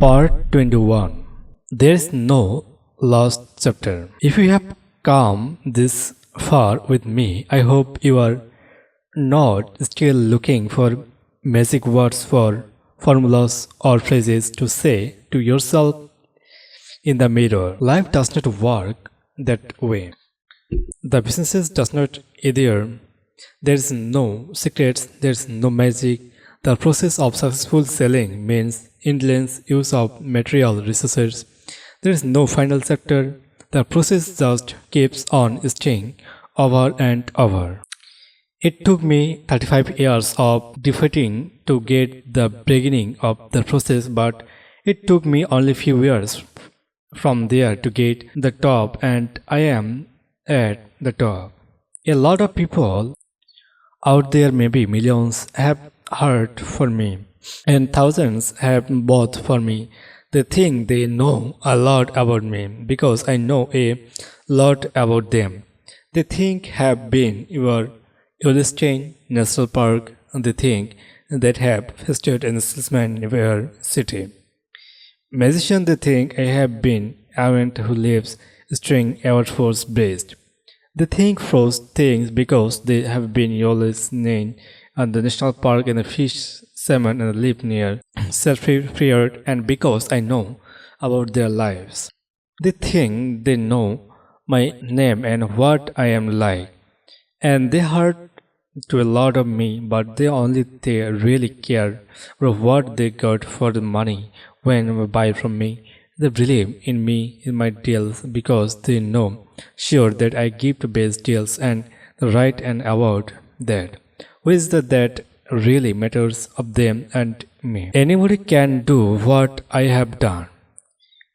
Part 21. There is no last chapter. If you have come this far with me, I hope you are not still looking for magic words, for formulas or phrases to say to yourself in the mirror. Life does not work that way. The businesses does not either. There is no secrets, there is no magic. The process of successful selling means endless use of material resources. There is no final chapter. The process just keeps on staying over and over. It took me 35 years of defeating to get the beginning of the process, but it took me only few years from there to get the top, and I am at the top. A lot of people out there, maybe millions, have heard for me, and thousands have bought for me. They think they know a lot about me because I know a lot about them. They think have been your Yellowstone National Park, and they think that have featured in the salesman city. Magician, they think I have been event who lives string Air Force based. They think froze things because they have been Yellowstone and the national park and the fish salmon and live near self-reared, and because I know about their lives. They think they know my name and what I am like, and they heard to a lot of me, but they really care about what they got for the money when they buy from me. They believe in me in my deals because they know sure that I give the best deals and the right and about that. Which is that really matters of them and me. Anybody can do what I have done.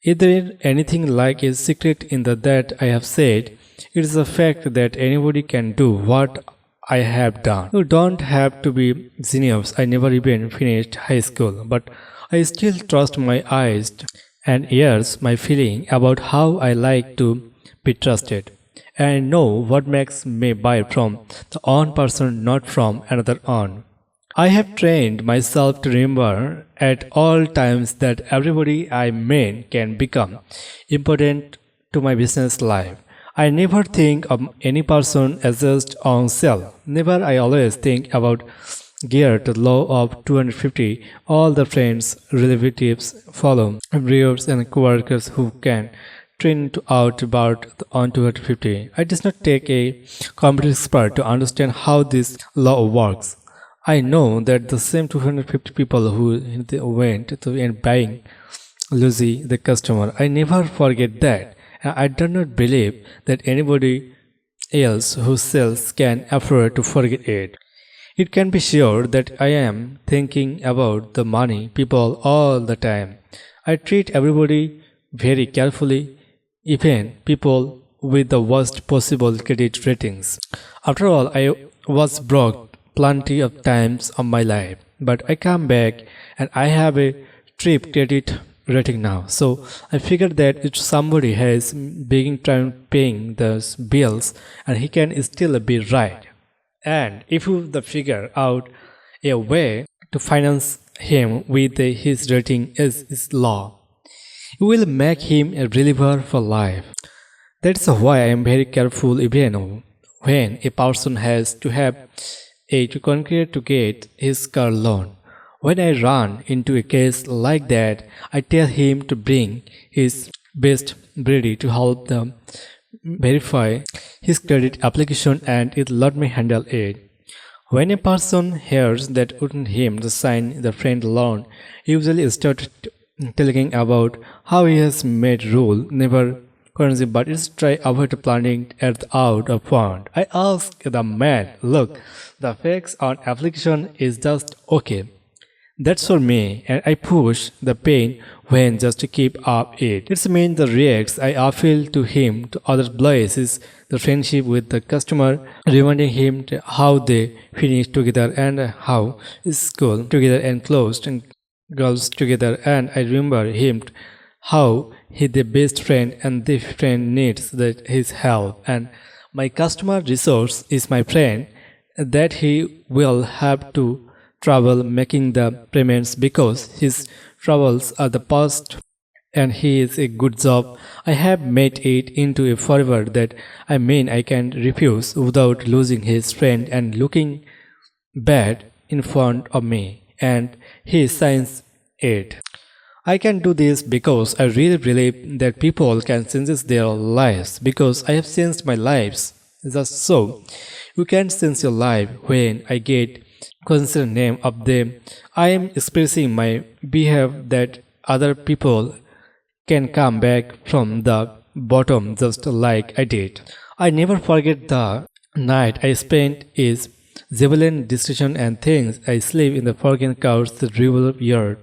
Is there anything like a secret in that I have said? It is a fact that anybody can do what I have done. You don't have to be genius. I never even finished high school, but I still trust my eyes and ears, my feeling about how I like to be trusted, and know what makes me buy from the one person, not from another one. I have trained myself to remember at all times that everybody I meet can become important to my business life. I never think of any person as just on sale. Never. I always think about Girard, the law of 250, all the friends, relatives, follow, viewers and co-workers who can train to out about on 250. I does not take a computer expert to understand how this law works. I know that the same 250 people who went to end buying Lucy, the customer. I never forget that. I do not believe that anybody else who sells can afford to forget it. It can be sure that I am thinking about the money people all the time. I treat everybody very carefully, even people with the worst possible credit ratings. After all, I was broke plenty of times of my life, but I come back and I have a trip credit rating now. So I figured that if somebody has begin trying paying those bills, and he can still be right. And if you figure out a way to finance him with his rating as his law, you will make him a reliever for life. That's why I am very careful even when a person has to have a to concrete to get his car loan. When I run into a case like that, I tell him to bring his best ready to help them verify his credit application, and it let me handle it. When a person hears that wouldn't him to sign the friend loan, he usually starts telling about how he has made rule never currency, but it's try avoid planning at the out of fund. I ask the man, look, the facts on application is just okay. That's for me, and I push the pain when just to keep up it. It's mean the reacts I appeal to him to other places, the friendship with the customer, reminding him to how they finished together and how school together and closed and girls together, and I remember him how he the best friend and the friend needs his help, and my customer resource is my friend that he will have to trouble making the payments because his troubles are the past and he is a good job. I have made it into a forever that I mean I can refuse without losing his friend and looking bad in front of me. And he signs it. I can do this because I really believe that people can change their lives because I have changed my lives. Just so, you can change your life when I get consider name of them. I am expressing my behalf that other people can come back from the bottom just like I did. I never forget the night I spent is Zeppelin discussion and things. I sleep in the forgotten couch the river yard.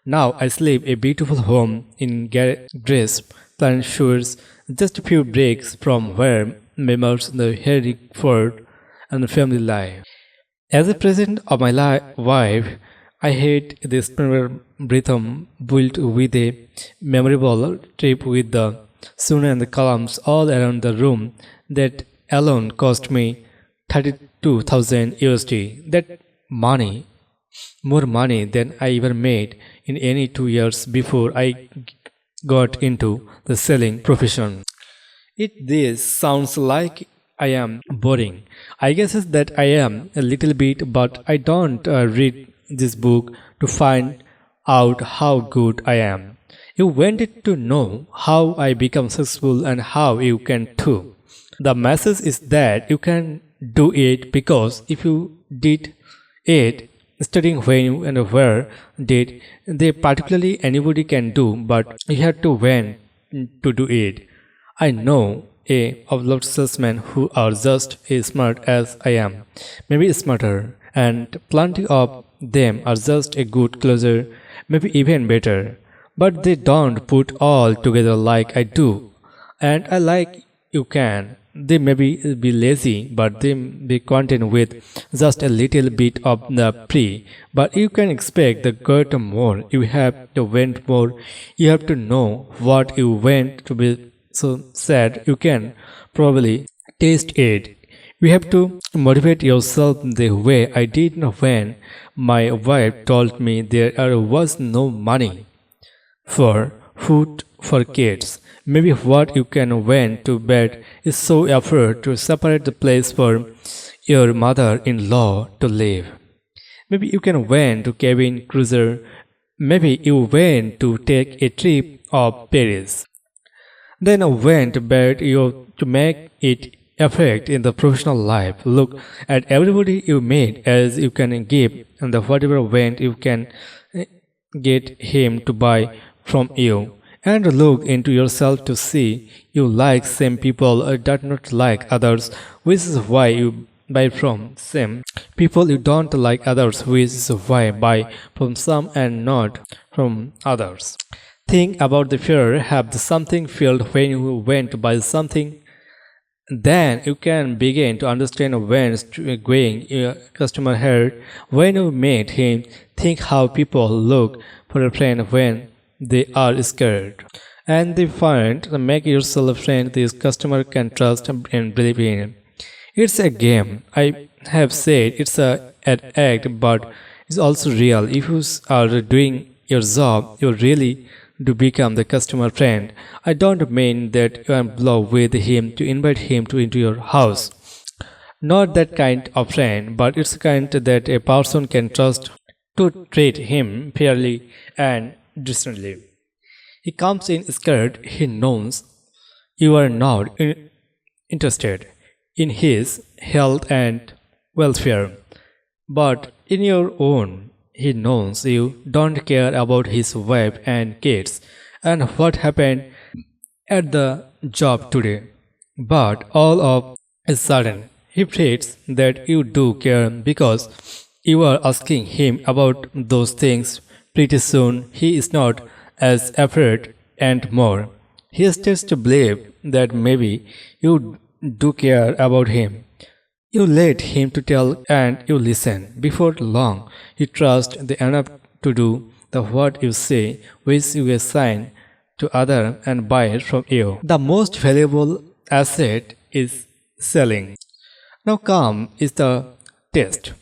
Now I sleep a beautiful home in Grace, plant shores, just a few breaks from where members the Hereford and the family lie. As a present of my wife, I had this rhythm built with a memorable trip with the sun and the columns all around the room that alone cost me 32,000 USD. That money, more money than I ever made in any 2 years before I got into the selling profession. This sounds like I am boring. I guess it's that I am a little bit, but I don't read this book to find out how good I am. You wanted to know how I become successful and how you can too. The message is that you can do it because if you did it, studying when you and where did they particularly anybody can do, but you have to when to do it. I know of lots of salesmen who are just as smart as I am, maybe smarter, and plenty of them are just a good closer, maybe even better. But they don't put all together like I do, and I like you can. They maybe be lazy, but they be content with just a little bit of the pre. But you can expect the get more. You have to want more. You have to know what you want to be so sad. You can probably taste it. You have to motivate yourself the way I did when my wife told me there was no money for food for kids. Maybe what you can went to bed is so effort to separate the place for your mother-in-law to live. Maybe you can went to cabin cruiser. Maybe you went to take a trip of Paris. Then went to bed you to make it effect in the professional life. Look at everybody you made as you can give and the whatever went you can get him to buy from you. And look into yourself to see you like same people or do not like others, which is why you buy from same people. You don't like others, which is why buy from some and not from others. Think about the fear. Have the something felt when you went to buy something. Then you can begin to understand when going your customer hurt. When you meet him, think how people look for a friend when they are scared. And they find make yourself a friend this customer can trust and believe in. It's a game. I have said it's an act, but it's also real. If you are doing your job, you really do become the customer friend. I don't mean that you are in love with him to invite him into your house. Not that kind of friend, but it's kind that a person can trust to treat him fairly and decently. He comes in scared. He knows you are not interested in his health and welfare, but in your own. He knows you don't care about his wife and kids and what happened at the job today. But all of a sudden, he feels that you do care because you are asking him about those things. Pretty soon, he is not as afraid and more. He starts to believe that maybe you do care about him. You let him to tell and you listen. Before long, you trust the enough to do the what you say, which you assign to other and buy it from you. The most valuable asset is selling. Now come is the test.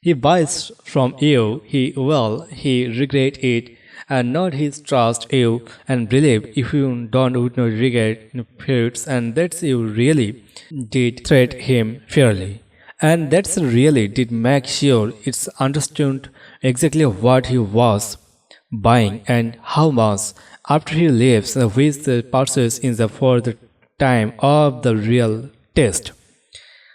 He buys from you, he regret it, and not his trust you and believe if you don't would not regret periods, and that's you really did treat him fairly. And that's really did make sure it's understood exactly what he was buying and how much. After he leaves, which the purchase is the for the time of the real test.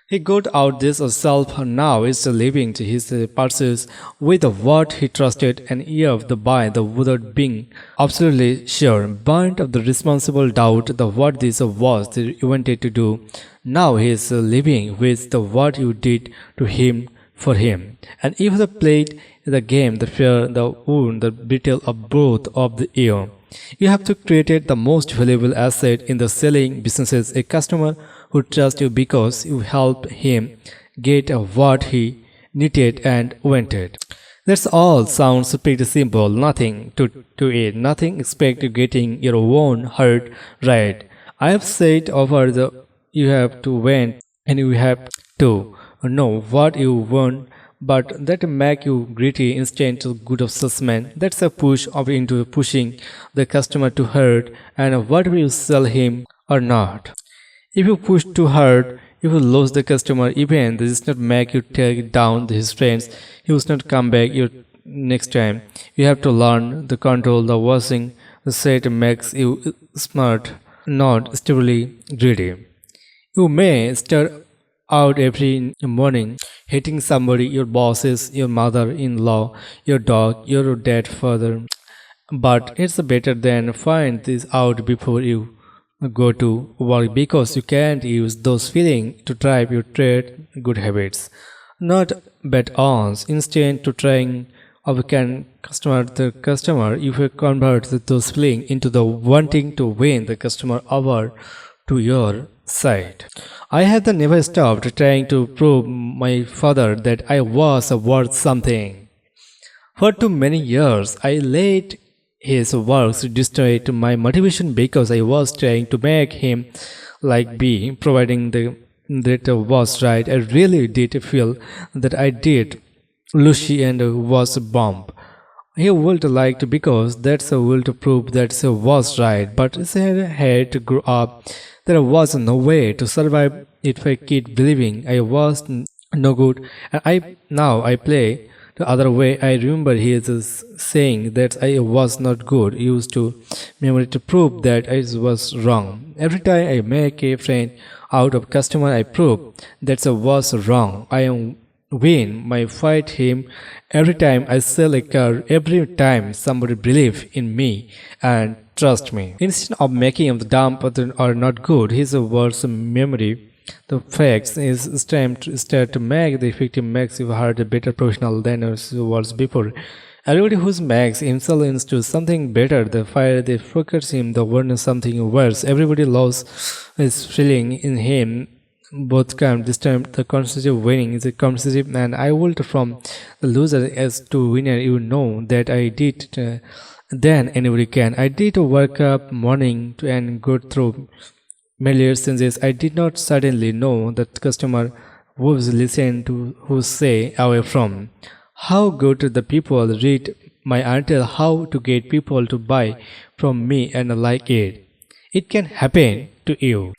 He got out this self now is living to his pursuits with what he trusted and ear of the by the without being absolutely sure, burnt of the responsible doubt the what this was that you wanted to do. Now he is living with the what you did to him for him. And if the played the game, the fear, the wound, the betrayal of both of the ear. You have to create the most valuable asset in the selling businesses, a customer who trusts you because you helped him get what he needed and wanted. That's all sounds pretty simple, nothing to it, nothing expect to getting your own heart right. I have said over the you have to win and you have to know what you want, but that make you gritty instant good of salesman. That's a push of into pushing the customer to hurt and what will you sell him or not. If you push too hard, you will lose the customer. Even this does not make you take down his friends. He will not come back your next time. You have to learn the control, the washing, the set makes you smart, not stably greedy. You may start out every morning hating somebody, your bosses, your mother-in-law, your dog, your dead father. But it's better than find this out before you go to work because you can't use those feelings to drive your trade good habits. Not bet ons, instead to trying of can customer the customer if you convert those feelings into the wanting to win the customer over to your side. I had never stopped trying to prove my father that I was worth something. For too many years, I let his works destroy my motivation because I was trying to make him like me, providing that was right. I really did feel that I did Lucy and was a bomb. He would like to because that's a will to prove that he was right, but he had to grow up. There was no way to survive if I keep believing I was no good. And I play the other way. I remember he is saying that I was not good. He used to memory to prove that I was wrong. Every time I make a friend out of customer, I prove that I was wrong. I am win my fight him every time I sell a car, every time somebody believe in me and trust me. Instead of making the dump or not good, his words memory, the facts is time to start to make the effective makes you hard a better professional than it was before. Everybody who makes himself into something better, the fire they focus him, the word something worse. Everybody loves his feeling in him. Both come this time the consecutive winning is a consecutive and I will from the loser as to winner. You know that I did then anybody can. I did work up morning to and go through many senses. I did not suddenly know that customer was listen to who say away from. How good the people read my article how to get people to buy from me and like it. It can happen to you.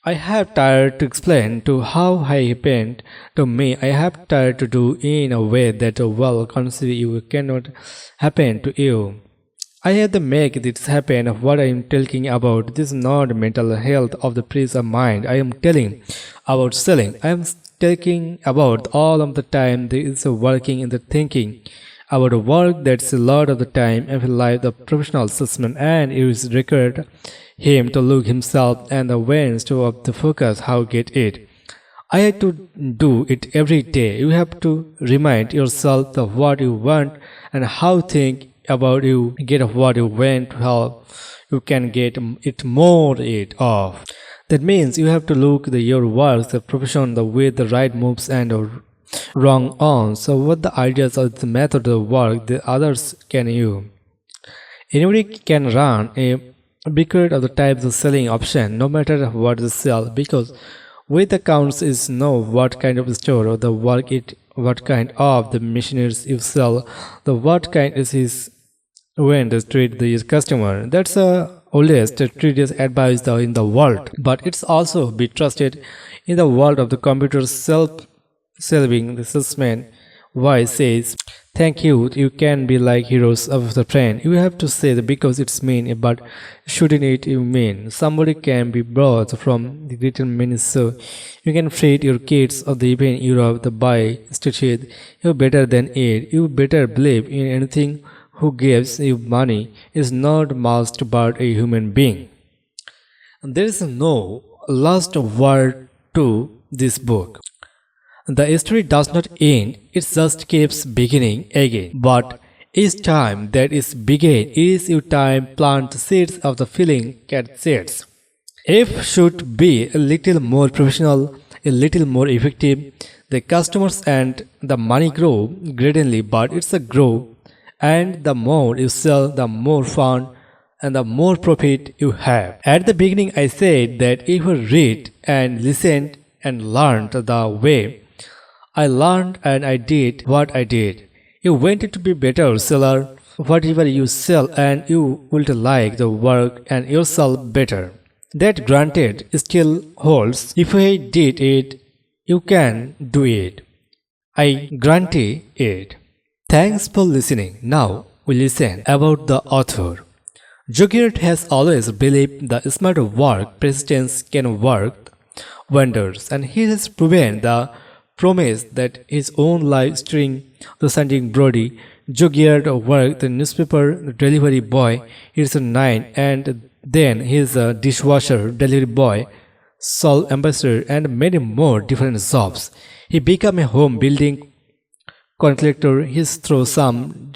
I have tried to explain to how it happened to me. I have tried to do in a way that well consider you cannot happen to you. I had to make this happen of what I am talking about. This is not mental health of the peace of mind. I am telling about selling. I am talking about all of the time there is a working in the thinking about a work that's a lot of the time and life the professional salesman and it is required him to look himself and the ways to of the focus how get it. I had to do it every day. You have to remind yourself of what you want and how think about you get of what you want how you can get it more it off. That means you have to look your work, the profession, the way the right moves and wrong on. So what the ideas of the method of work the others can use. Anybody can run a because of the types of selling option no matter what they sell because with accounts is know what kind of store or the work it what kind of the machineries you sell, the what kind is his when to treat the customer. That's the oldest treatise advice in the world, but it's also be trusted in the world of the computer self-serving. The salesman voice says, "Thank you. You can be like heroes of the train. You have to say that because it's mean, but shouldn't it you mean? Somebody can be brought from the little minutes so you can feed your kids of the event Europe the buy stitched. You better than it. You better believe in anything who gives you money is not masked but a human being." There is no last word to this book. The story does not end, it just keeps beginning again. But each time that is begin, is your time plant seeds of the feeling cat seeds. If should be a little more professional, a little more effective, the customers and the money grow greatly, but it's a grow. And the more you sell, the more fun and the more profit you have. At the beginning, I said that if you read and listened and learned the way I learned and I did what I did, you wanted to be better seller. Whatever you sell and you will like the work and yourself better. That granted still holds. If I did it, you can do it. I guarantee it. Thanks for listening. Now we listen about the author. Girard has always believed the smart work persistence can work wonders, and he has proven the promise that his own life string the Sunday Brody. Girard worked the newspaper delivery boy. He's a 9, and then he's a dishwasher delivery boy, soul ambassador, and many more different jobs. He became a home building contractor. He's through some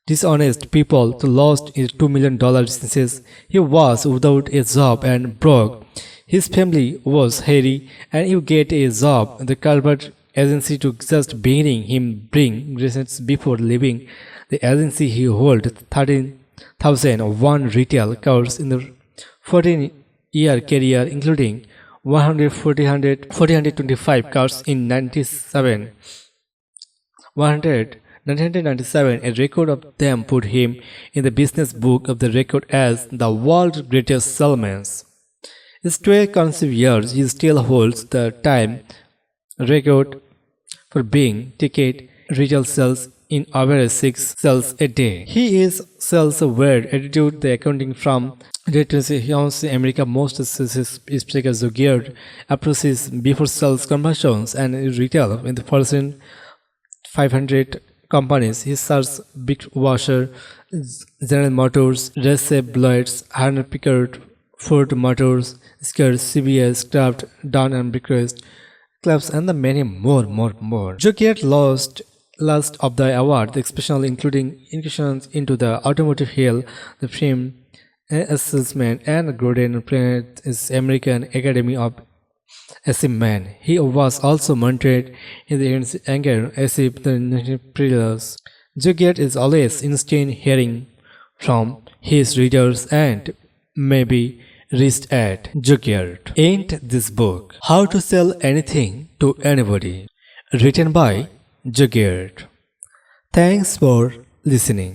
dishonest people to lost his $2 million businesses. He was without a job and broke. His family was hairy, and you get a job. The Calvert agency to just beginning him bring results before leaving the agency. He hold 13,001 retail cars in the 14-year career, including 125 cars in 97. 1997, a record of them put him in the business book of the record as the world's greatest salesman. In 12 consecutive years, he still holds the time record for being ticket retail sales in average 6 sales a day. He is sells a weird attitude, the accounting from Tracy America most speakers Girard approaches before sales conversions and retail in the Fortune 500 companies. He serves Big Washer, General Motors, Recep Lloyds, Harner Pickard, Ford Motors, Skirts, CBS, Kraft, Dawn and Brickrest, Clubs, and the many more. Girard lost of the award, especially including incursions into the automotive hill, the film assessment, and Gordon Planet is American Academy of Achievement. He was also mounted in the anger as if the previous. Girard is always instant hearing from his readers and maybe reached at Girard. Ain't this book How to Sell Anything to Anybody, written by Girard. Thanks for listening.